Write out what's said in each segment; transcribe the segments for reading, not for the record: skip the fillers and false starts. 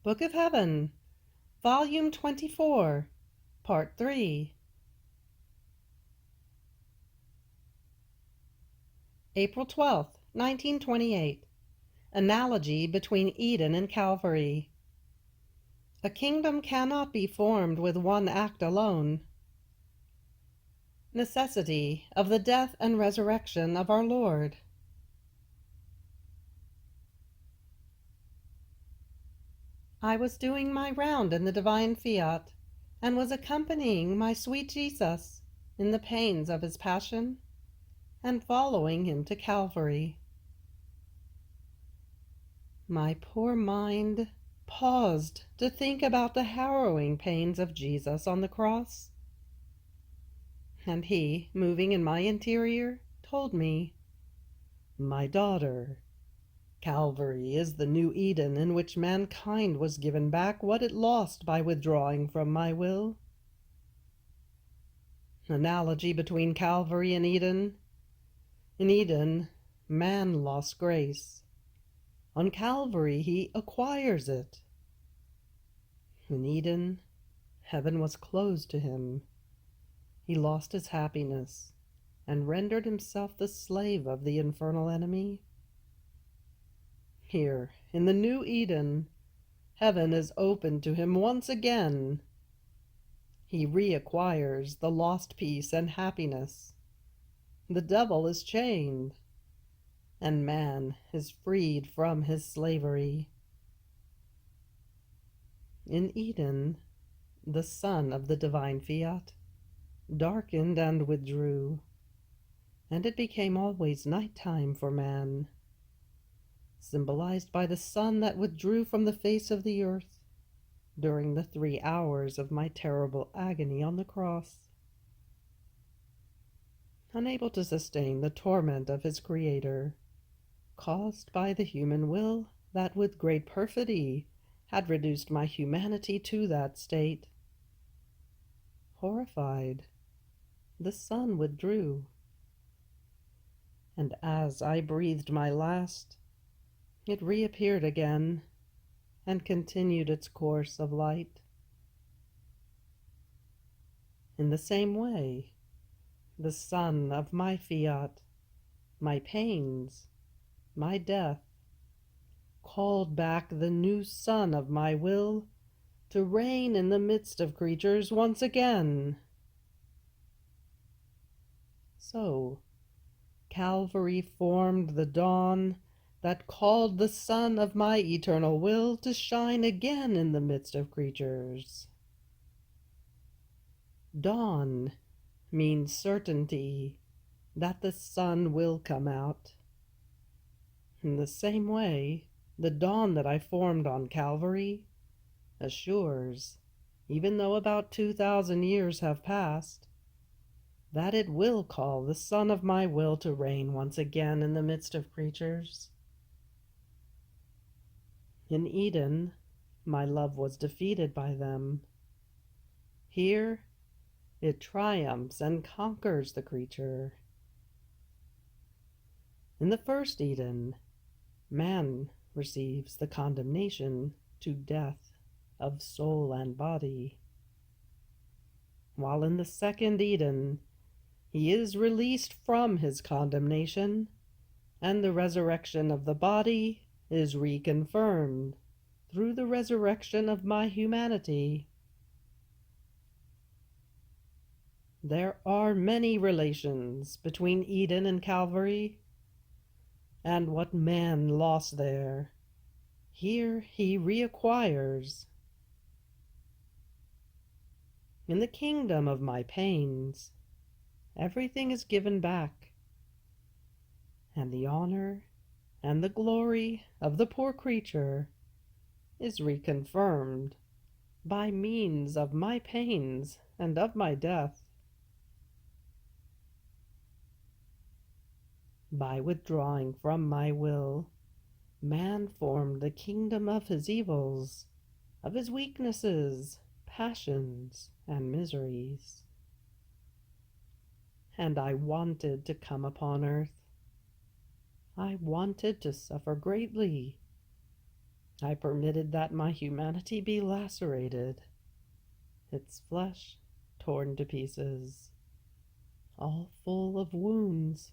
Book of Heaven, Volume 24, Part 3. April 12th, 1928. Analogy between Eden and Calvary. A kingdom cannot be formed with one act alone. Necessity of the death and resurrection of our Lord. I was doing my round in the divine Fiat, and was accompanying my sweet Jesus in the pains of his passion, and following him to Calvary. My poor mind paused to think about the harrowing pains of Jesus on the cross, and he, moving in my interior, told me, "My daughter, Calvary is the new Eden in which mankind was given back what it lost by withdrawing from my will." Analogy between Calvary and Eden. In Eden, man lost grace. On Calvary, he acquires it. In Eden, heaven was closed to him. He lost his happiness and rendered himself the slave of the infernal enemy. Here, in the new Eden, heaven is opened to him once again. He reacquires the lost peace and happiness. The devil is chained, and man is freed from his slavery. In Eden, the sun of the divine Fiat darkened and withdrew, and it became always night-time for man, symbolized by the sun that withdrew from the face of the earth during the 3 hours of my terrible agony on the cross. Unable to sustain the torment of his Creator, caused by the human will that with great perfidy had reduced my humanity to that state. Horrified, the sun withdrew, and as I breathed my last, it reappeared again and continued its course of light. In the same way, the sun of my Fiat, my pains, my death, called back the new sun of my will to reign in the midst of creatures once again. So, Calvary formed the dawn that called the sun of my eternal will to shine again in the midst of creatures. Dawn means certainty that the sun will come out. In the same way, the dawn that I formed on Calvary assures, even though about 2,000 years have passed, that it will call the sun of my will to reign once again in the midst of creatures. In Eden, my love was defeated by them. Here, it triumphs and conquers the creature. In the first Eden, man receives the condemnation to death of soul and body, while in the second Eden, he is released from his condemnation, and the resurrection of the body is reconfirmed through the resurrection of my humanity. There are many relations between Eden and Calvary, and what man lost there, here he reacquires. In the kingdom of my pains, everything is given back, and the honor and the glory of the poor creature is reconfirmed by means of my pains and of my death. By withdrawing from my will, man formed the kingdom of his evils, of his weaknesses, passions, and miseries. And I wanted to come upon earth. I wanted to suffer greatly. I permitted that my humanity be lacerated, its flesh torn to pieces, all full of wounds.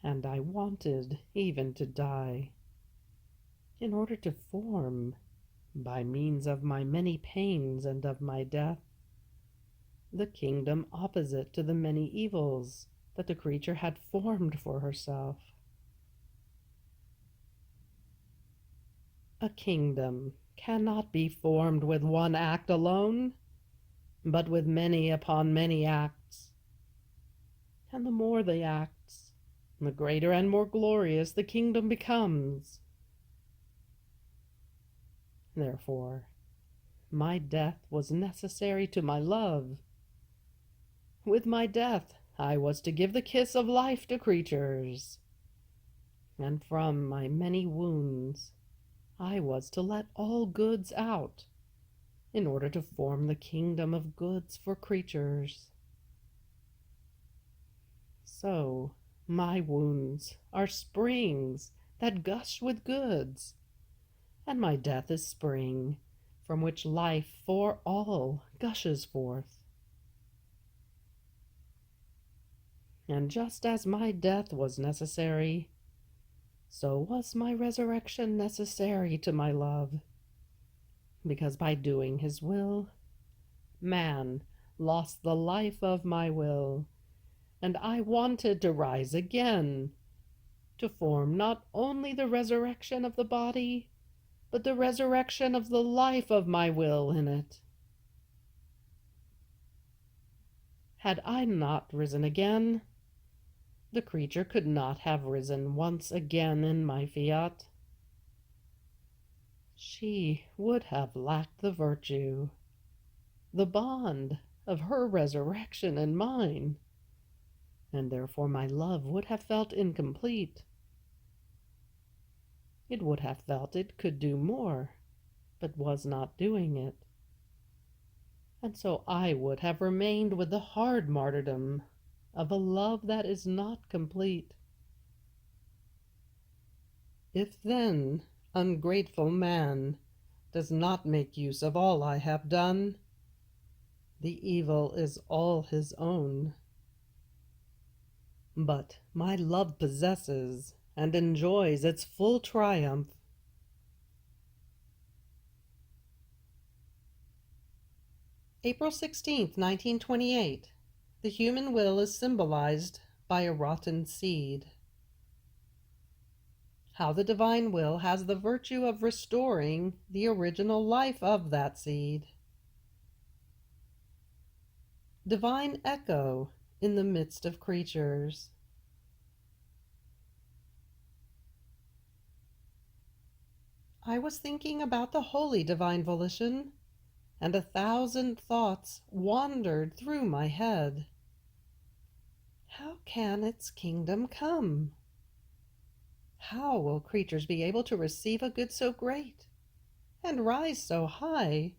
And I wanted even to die, in order to form, by means of my many pains and of my death, the kingdom opposite to the many evils that the creature had formed for herself. A kingdom cannot be formed with one act alone, but with many upon many acts. And the more the acts, the greater and more glorious the kingdom becomes. Therefore, my death was necessary to my love. With my death, I was to give the kiss of life to creatures. And from my many wounds, I was to let all goods out, in order to form the kingdom of goods for creatures. So, my wounds are springs that gush with goods, and my death is spring, from which life for all gushes forth. And just as my death was necessary, so was my resurrection necessary to my love, because by doing his will, man lost the life of my will, and I wanted to rise again, to form not only the resurrection of the body, but the resurrection of the life of my will in it. Had I not risen again, the creature could not have risen once again in my fiat. She would have lacked the virtue, the bond of her resurrection and mine, and therefore my love would have felt incomplete. It would have felt it could do more, but was not doing it. And so I would have remained with the hard martyrdom of a love that is not complete. If then ungrateful man does not make use of all I have done, the evil is all his own. But my love possesses and enjoys its full triumph. April 16th, 1928. The human will is symbolized by a rotten seed. How the divine will has the virtue of restoring the original life of that seed. Divine echo in the midst of creatures. I was thinking about the holy divine volition, and 1,000 thoughts wandered through my head. How can its kingdom come? How will creatures be able to receive a good so great, and rise so high,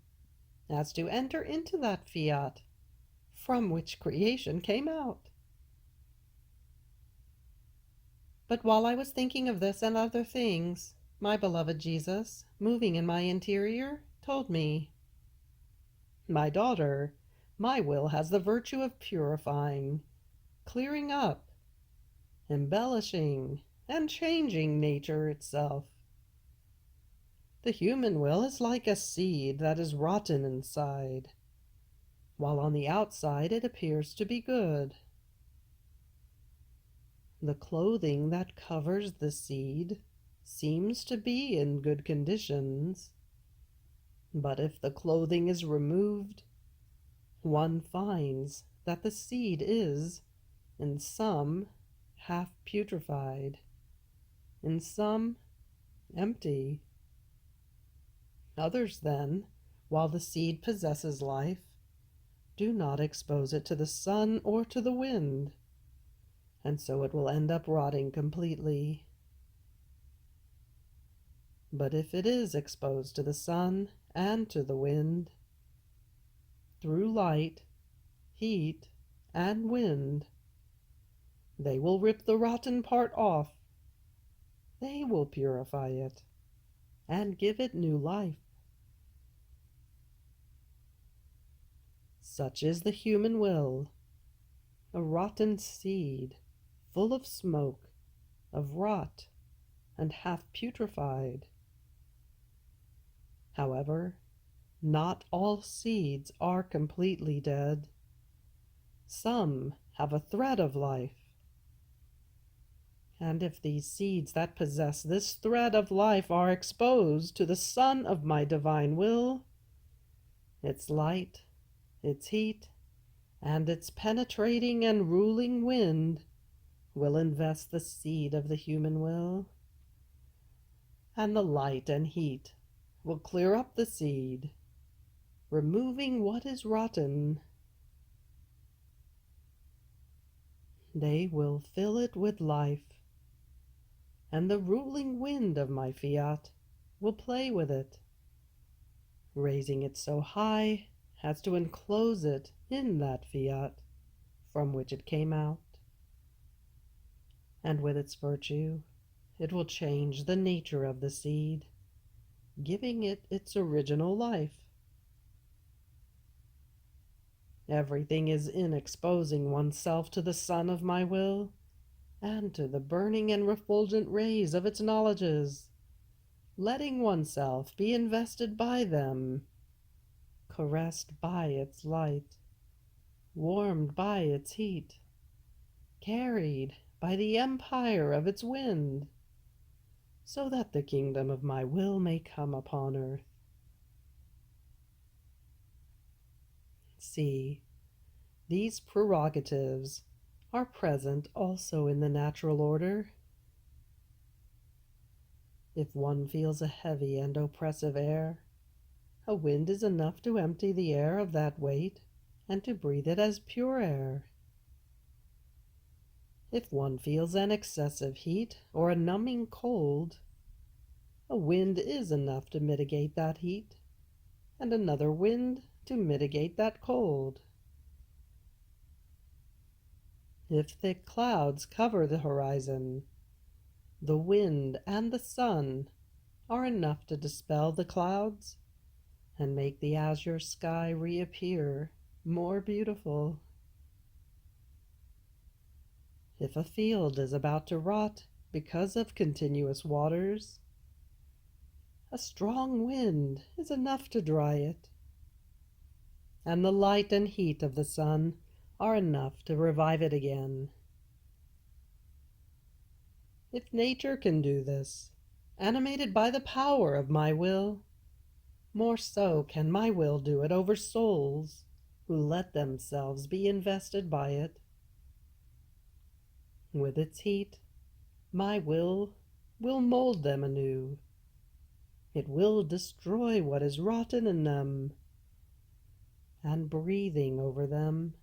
as to enter into that fiat from which creation came out? But while I was thinking of this and other things, my beloved Jesus, moving in my interior, told me, "My daughter, my will has the virtue of purifying, clearing up, embellishing, and changing nature itself. The human will is like a seed that is rotten inside, while on the outside it appears to be good. The clothing that covers the seed seems to be in good conditions, but if the clothing is removed, one finds that the seed is, in some, half putrefied, in some, empty. Others, then, while the seed possesses life, do not expose it to the sun or to the wind, and so it will end up rotting completely. But if it is exposed to the sun and to the wind, through light, heat, and wind, they will rip the rotten part off, they will purify it and give it new life. Such is the human will, a rotten seed, full of smoke, of rot, and half putrefied. However, not all seeds are completely dead. Some have a thread of life. And if these seeds that possess this thread of life are exposed to the sun of my divine will, its light, its heat, and its penetrating and ruling wind will invest the seed of the human will, and the light and heat will clear up the seed, removing what is rotten. They will fill it with life, and the ruling wind of my fiat will play with it, raising it so high as to enclose it in that fiat from which it came out. And with its virtue, it will change the nature of the seed, giving it its original life. Everything is in exposing oneself to the sun of my will, and to the burning and refulgent rays of its knowledges, letting oneself be invested by them, caressed by its light, warmed by its heat, carried by the empire of its wind, so that the kingdom of my will may come upon earth. See, these prerogatives are present also in the natural order. If one feels a heavy and oppressive air, a wind is enough to empty the air of that weight and to breathe it as pure air. If one feels an excessive heat or a numbing cold, a wind is enough to mitigate that heat, and another wind to mitigate that cold. If thick clouds cover the horizon, the wind and the sun are enough to dispel the clouds and make the azure sky reappear more beautiful. If a field is about to rot because of continuous waters, a strong wind is enough to dry it, and the light and heat of the sun are enough to revive it again. If nature can do this, animated by the power of my will, more so can my will do it over souls who let themselves be invested by it. With its heat, my will mold them anew. It will destroy what is rotten in them, and breathing over them,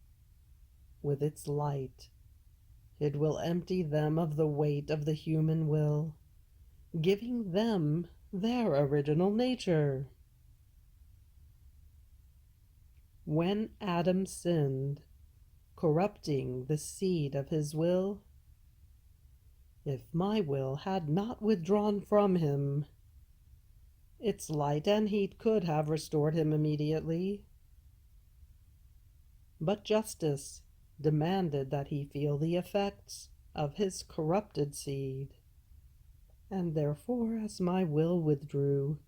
with its light, it will empty them of the weight of the human will, giving them their original nature. When Adam sinned, corrupting the seed of his will, if my will had not withdrawn from him, its light and heat could have restored him immediately. But justice demanded that he feel the effects of his corrupted seed, and therefore, as my will withdrew,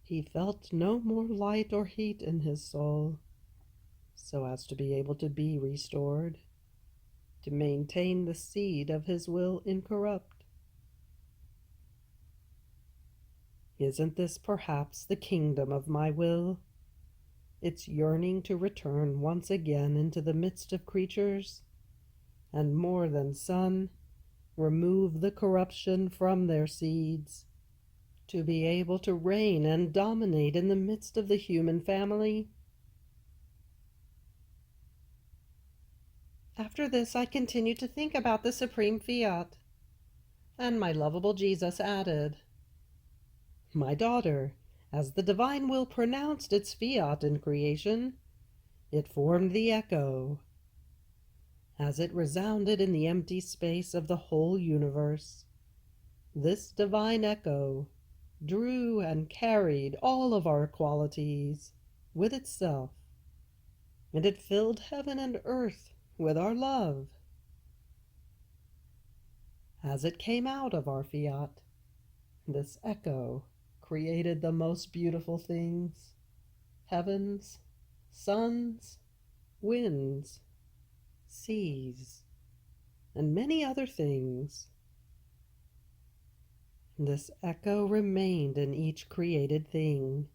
he felt no more light or heat in his soul, so as to be able to be restored, to maintain the seed of his will incorrupt. Isn't this perhaps the kingdom of my will? Its yearning to return once again into the midst of creatures, and more than sun, remove the corruption from their seeds, to be able to reign and dominate in the midst of the human family? After this, I continued to think about the supreme fiat, and my lovable Jesus added, "My daughter, as the divine will pronounced its fiat in creation, it formed the echo. As it resounded in the empty space of the whole universe, This divine echo drew and carried all of our qualities with itself, and it filled heaven and earth with our love. As it came out of our fiat, this echo created the most beautiful things: heavens, suns, winds, seas, and many other things. This echo remained in each created thing,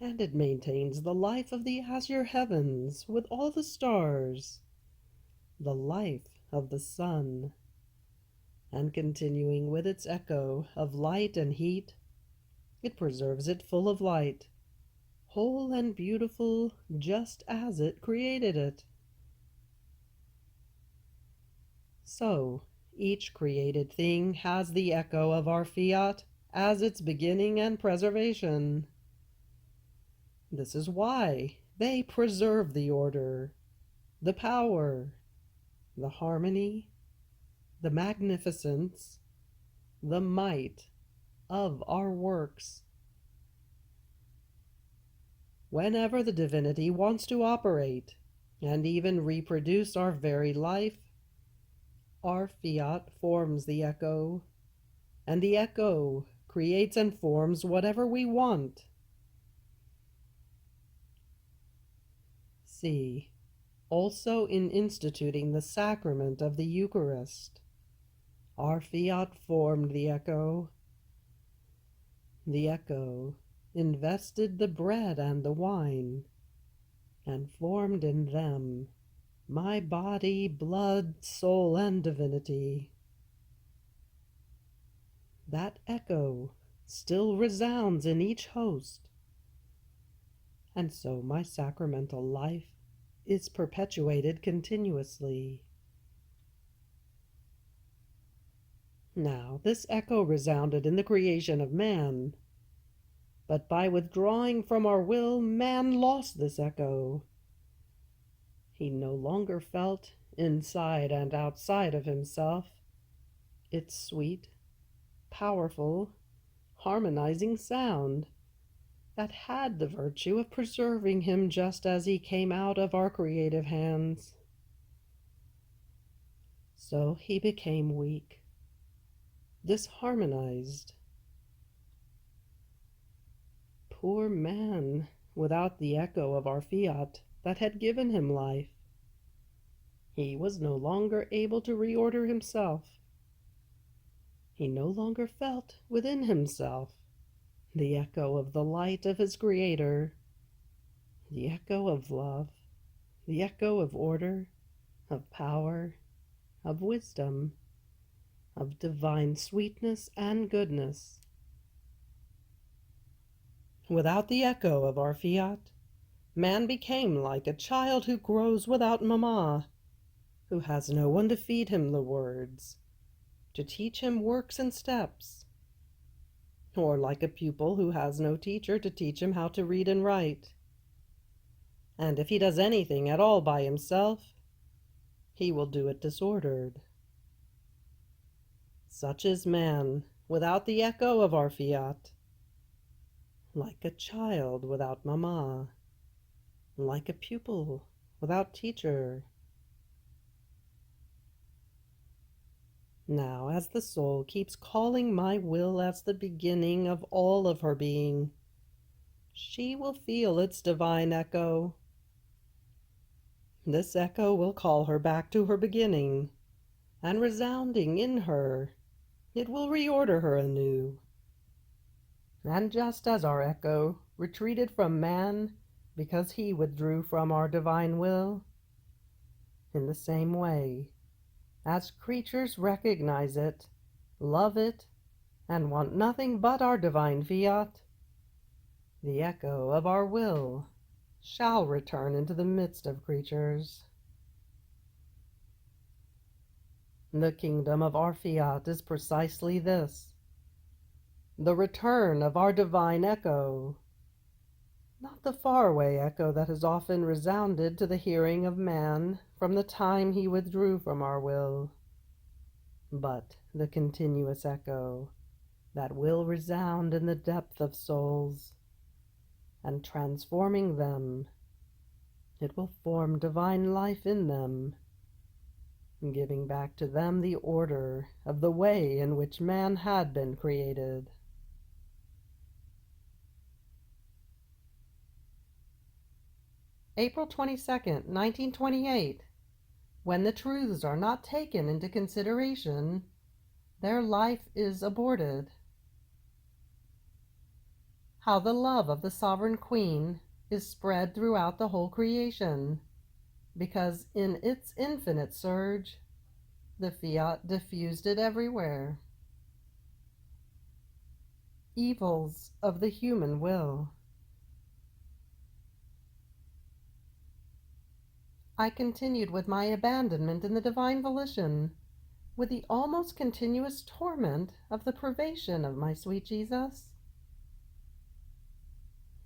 and it maintains the life of the azure heavens with all the stars, the life of the sun, and continuing with its echo of light and heat, it preserves it full of light, whole and beautiful, just as it created it. So, each created thing has the echo of our fiat as its beginning and preservation. This is why they preserve the order, the power, the harmony, the magnificence, the might of our works. Whenever the divinity wants to operate and even reproduce our very life, our fiat forms the echo, and the echo creates and forms whatever we want. See, also in instituting the sacrament of the Eucharist, our fiat formed the echo. The echo invested the bread and the wine, and formed in them my body, blood, soul, and divinity. That echo still resounds in each host, and so my sacramental life is perpetuated continuously. Now, this echo resounded in the creation of man, but by withdrawing from our will, man lost this echo. He no longer felt, inside and outside of himself, its sweet, powerful, harmonizing sound that had the virtue of preserving him just as he came out of our creative hands. So he became weak, disharmonized. Poor man, without the echo of our fiat that had given him life. He was no longer able to reorder himself. He no longer felt within himself the echo of the light of his Creator, the echo of love, the echo of order, of power, of wisdom, of divine sweetness and goodness. Without the echo of our fiat, man became like a child who grows without mamma, who has no one to feed him the words, to teach him works and steps, or like a pupil who has no teacher to teach him how to read and write. And if he does anything at all by himself, he will do it disordered. Such is man without the echo of our fiat, like a child without mamma, like a pupil without teacher. Now, as the soul keeps calling my will as the beginning of all of her being, she will feel its divine echo. This echo will call her back to her beginning, and resounding in her, it will reorder her anew. And just as our echo retreated from man because he withdrew from our divine will, in the same way, as creatures recognize it, love it, and want nothing but our divine fiat, the echo of our will shall return into the midst of creatures. The kingdom of our fiat is precisely this, the return of our divine echo, not the faraway echo that has often resounded to the hearing of man from the time he withdrew from our will, but the continuous echo that will resound in the depth of souls, and transforming them, it will form divine life in them, giving back to them the order of the way in which man had been created. April 22nd, 1928. When the truths are not taken into consideration, their life is aborted. How the love of the Sovereign Queen is spread throughout the whole creation, because in its infinite surge, the Fiat diffused it everywhere. Evils of the human will. I continued with my abandonment in the divine volition, with the almost continuous torment of the privation of my sweet Jesus.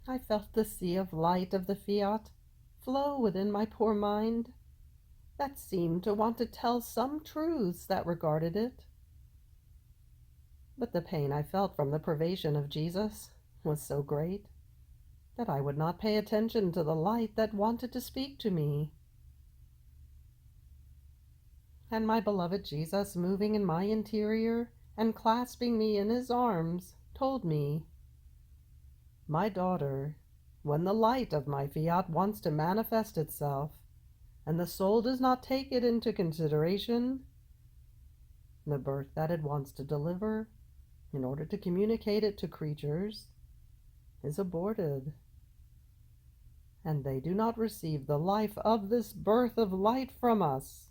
I felt the sea of light of the Fiat flow within my poor mind, that seemed to want to tell some truths that regarded it. But the pain I felt from the privation of Jesus was so great that I would not pay attention to the light that wanted to speak to me. And my beloved Jesus, moving in my interior and clasping me in his arms, told me, "My daughter, when the light of my Fiat wants to manifest itself, and the soul does not take it into consideration, the birth that it wants to deliver, in order to communicate it to creatures, is aborted, and they do not receive the life of this birth of light from us.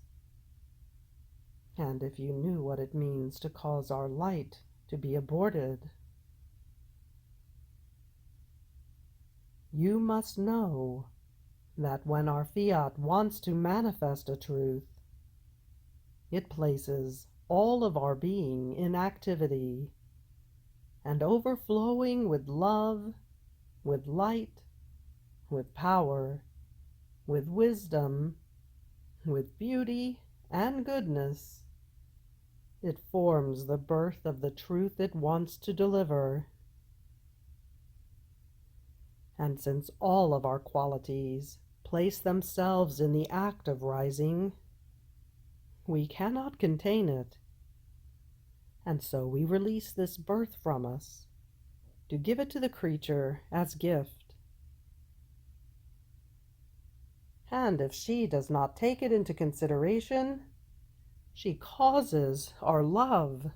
And if you knew what it means to cause our light to be aborted, you must know that when our Fiat wants to manifest a truth, it places all of our being in activity and overflowing with love, with light, with power, with wisdom, with beauty and goodness. It forms the birth of the truth it wants to deliver. And since all of our qualities place themselves in the act of rising, we cannot contain it, and so we release this birth from us to give it to the creature as gift. And if she does not take it into consideration, she causes our love,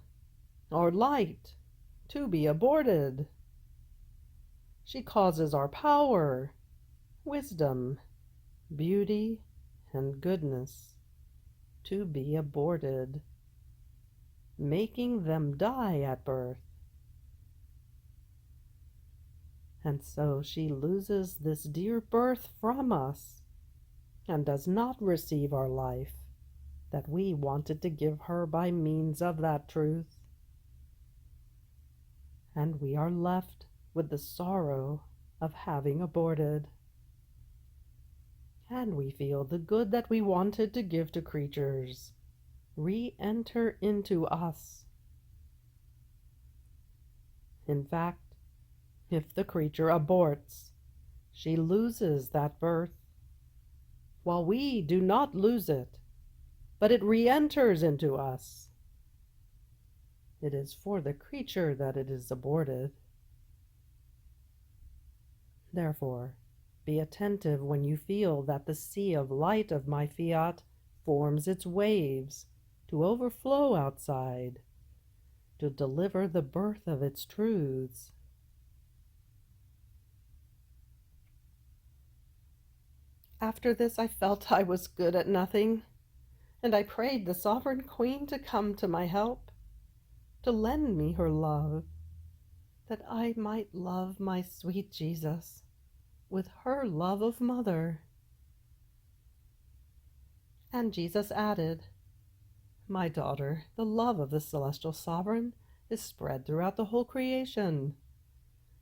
our light, to be aborted. She causes our power, wisdom, beauty, and goodness to be aborted, making them die at birth. And so she loses this dear birth from us and does not receive our life that we wanted to give her by means of that truth. And we are left with the sorrow of having aborted. And we feel the good that we wanted to give to creatures re-enter into us. In fact, if the creature aborts, she loses that birth, while we do not lose it, but it re-enters into us. It is for the creature that it is aborted. Therefore, be attentive when you feel that the sea of light of my Fiat forms its waves to overflow outside, to deliver the birth of its truths. After this, I felt I was good at nothing, and I prayed the Sovereign Queen to come to my help, to lend me her love, that I might love my sweet Jesus with her love of mother. And Jesus added, "My daughter, the love of the celestial sovereign is spread throughout the whole creation,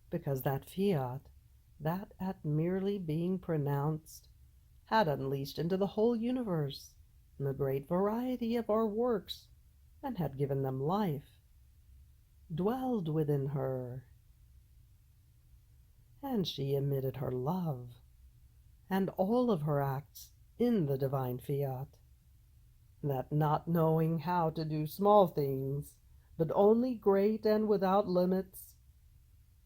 because that Fiat, that at merely being pronounced, had unleashed into the whole universe the great variety of our works and had given them life, dwelled within her, and she emitted her love and all of her acts in the divine fiat, that not knowing how to do small things, but only great and without limits,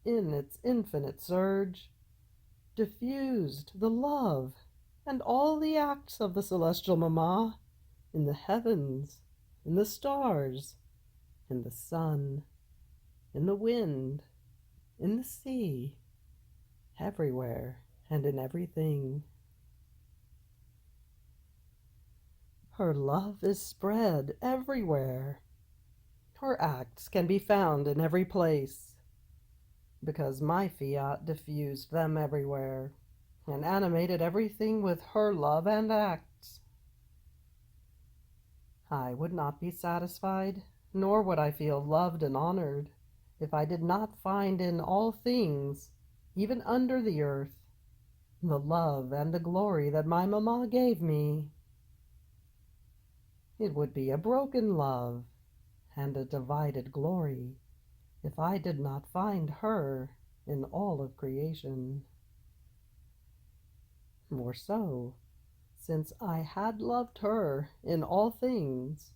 in its infinite surge, diffused the love and all the acts of the celestial Mamma in the heavens, in the stars, in the sun, in the wind, in the sea, everywhere and in everything. Her love is spread everywhere. Her acts can be found in every place, because my fiat diffused them everywhere, and animated everything with her love and acts. I would not be satisfied, nor would I feel loved and honored, if I did not find in all things, even under the earth, the love and the glory that my mamma gave me. It would be a broken love and a divided glory if I did not find her in all of creation. More so, since I had loved her in all things,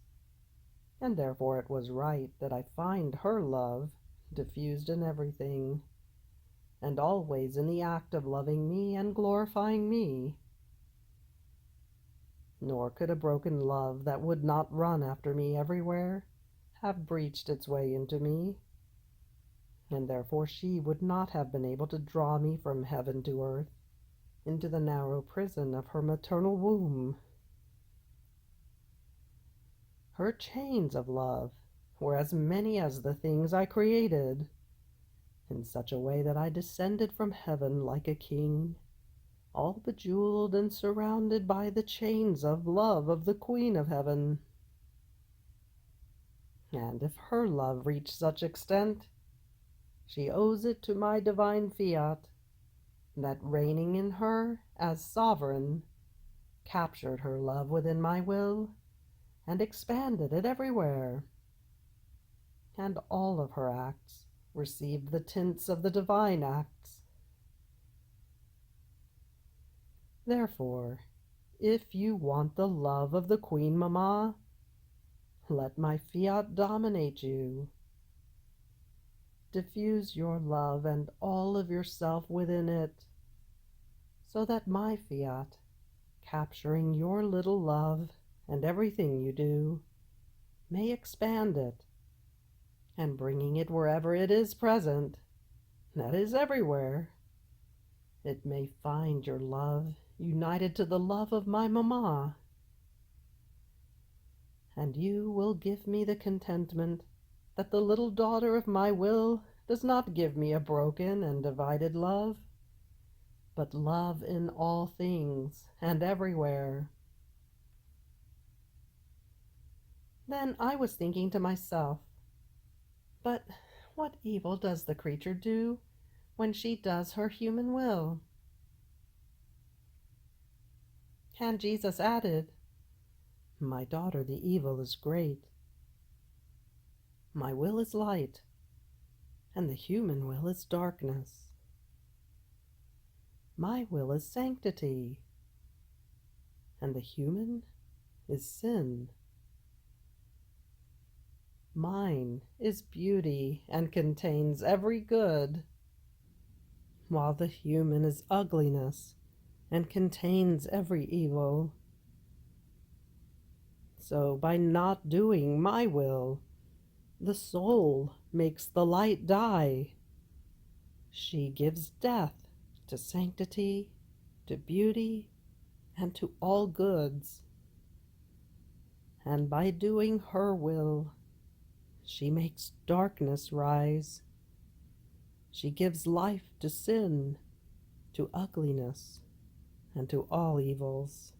and therefore it was right that I find her love diffused in everything, and always in the act of loving me and glorifying me. Nor could a broken love that would not run after me everywhere have breached its way into me, and therefore she would not have been able to draw me from heaven to earth into the narrow prison of her maternal womb. Her chains of love were as many as the things I created, in such a way that I descended from heaven like a king, all bejeweled and surrounded by the chains of love of the Queen of Heaven. And if her love reached such extent, she owes it to my divine fiat, that reigning in her as sovereign, captured her love within my will, and expanded it everywhere. And all of her acts received the tints of the divine acts. Therefore, if you want the love of the Queen Mamma, let my fiat dominate you. Diffuse your love and all of yourself within it, so that my fiat, capturing your little love and everything you do, may expand it, and bringing it wherever it is present, that is everywhere, it may find your love united to the love of my mamma, and you will give me the contentment that the little daughter of my will does not give me a broken and divided love, but love in all things and everywhere. Then I was thinking to myself, but what evil does the creature do when she does her human will? And Jesus added, My daughter, the evil is great. My will is light, and the human will is darkness. My will is sanctity, and the human is sin. Mine is beauty and contains every good, while the human is ugliness and contains every evil. So by not doing my will, the soul makes the light die. She gives death to sanctity, to beauty, and to all goods. And by doing her will, she makes darkness rise. She gives life to sin, to ugliness, and to all evils.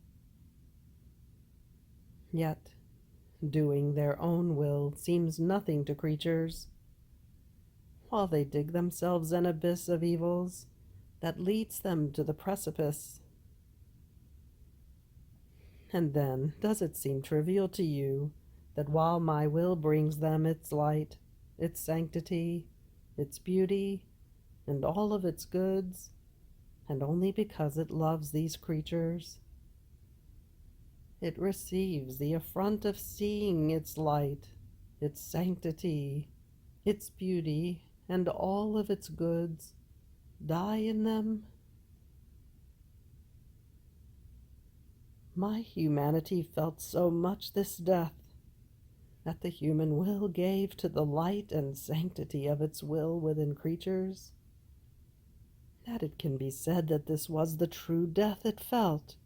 Yet, doing their own will seems nothing to creatures, while they dig themselves an abyss of evils that leads them to the precipice. And then, does it seem trivial to you that while my will brings them its light, its sanctity, its beauty, and all of its goods, and only because it loves these creatures, it receives the affront of seeing its light, its sanctity, its beauty, and all of its goods die in them. My humanity felt so much this death that the human will gave to the light and sanctity of its will within creatures, that it can be said that this was the true death it felt,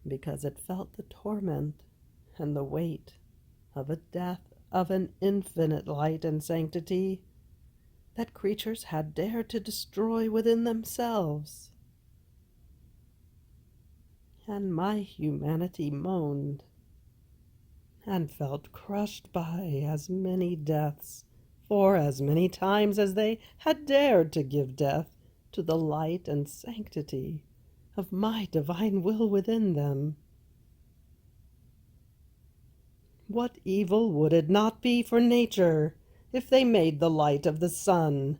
because it felt the torment and the weight of a death of an infinite light and sanctity that creatures had dared to destroy within themselves. And my humanity moaned and felt crushed by as many deaths, for as many times as they had dared to give death to the light and sanctity of my divine will within them. What evil would it not be for nature if they made the light of the sun,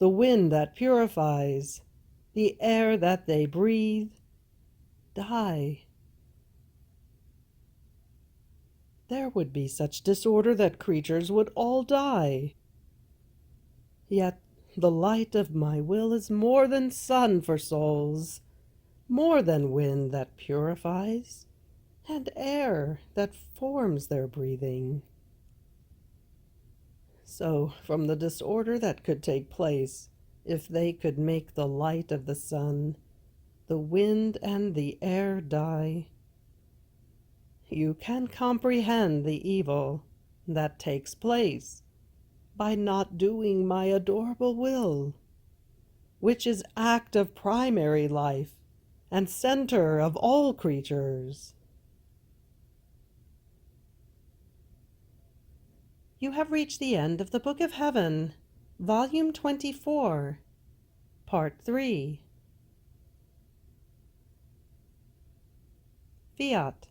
the wind that purifies, the air that they breathe, die? There would be such disorder that creatures would all die. Yet the light of my will is more than sun for souls, more than wind that purifies, and air that forms their breathing. So, from the disorder that could take place if they could make the light of the sun, the wind, and the air die, you can comprehend the evil that takes place by not doing my adorable will, which is act of primary life and center of all creatures. You have reached the end of the Book of Heaven, Volume 24, Part 3. Fiat.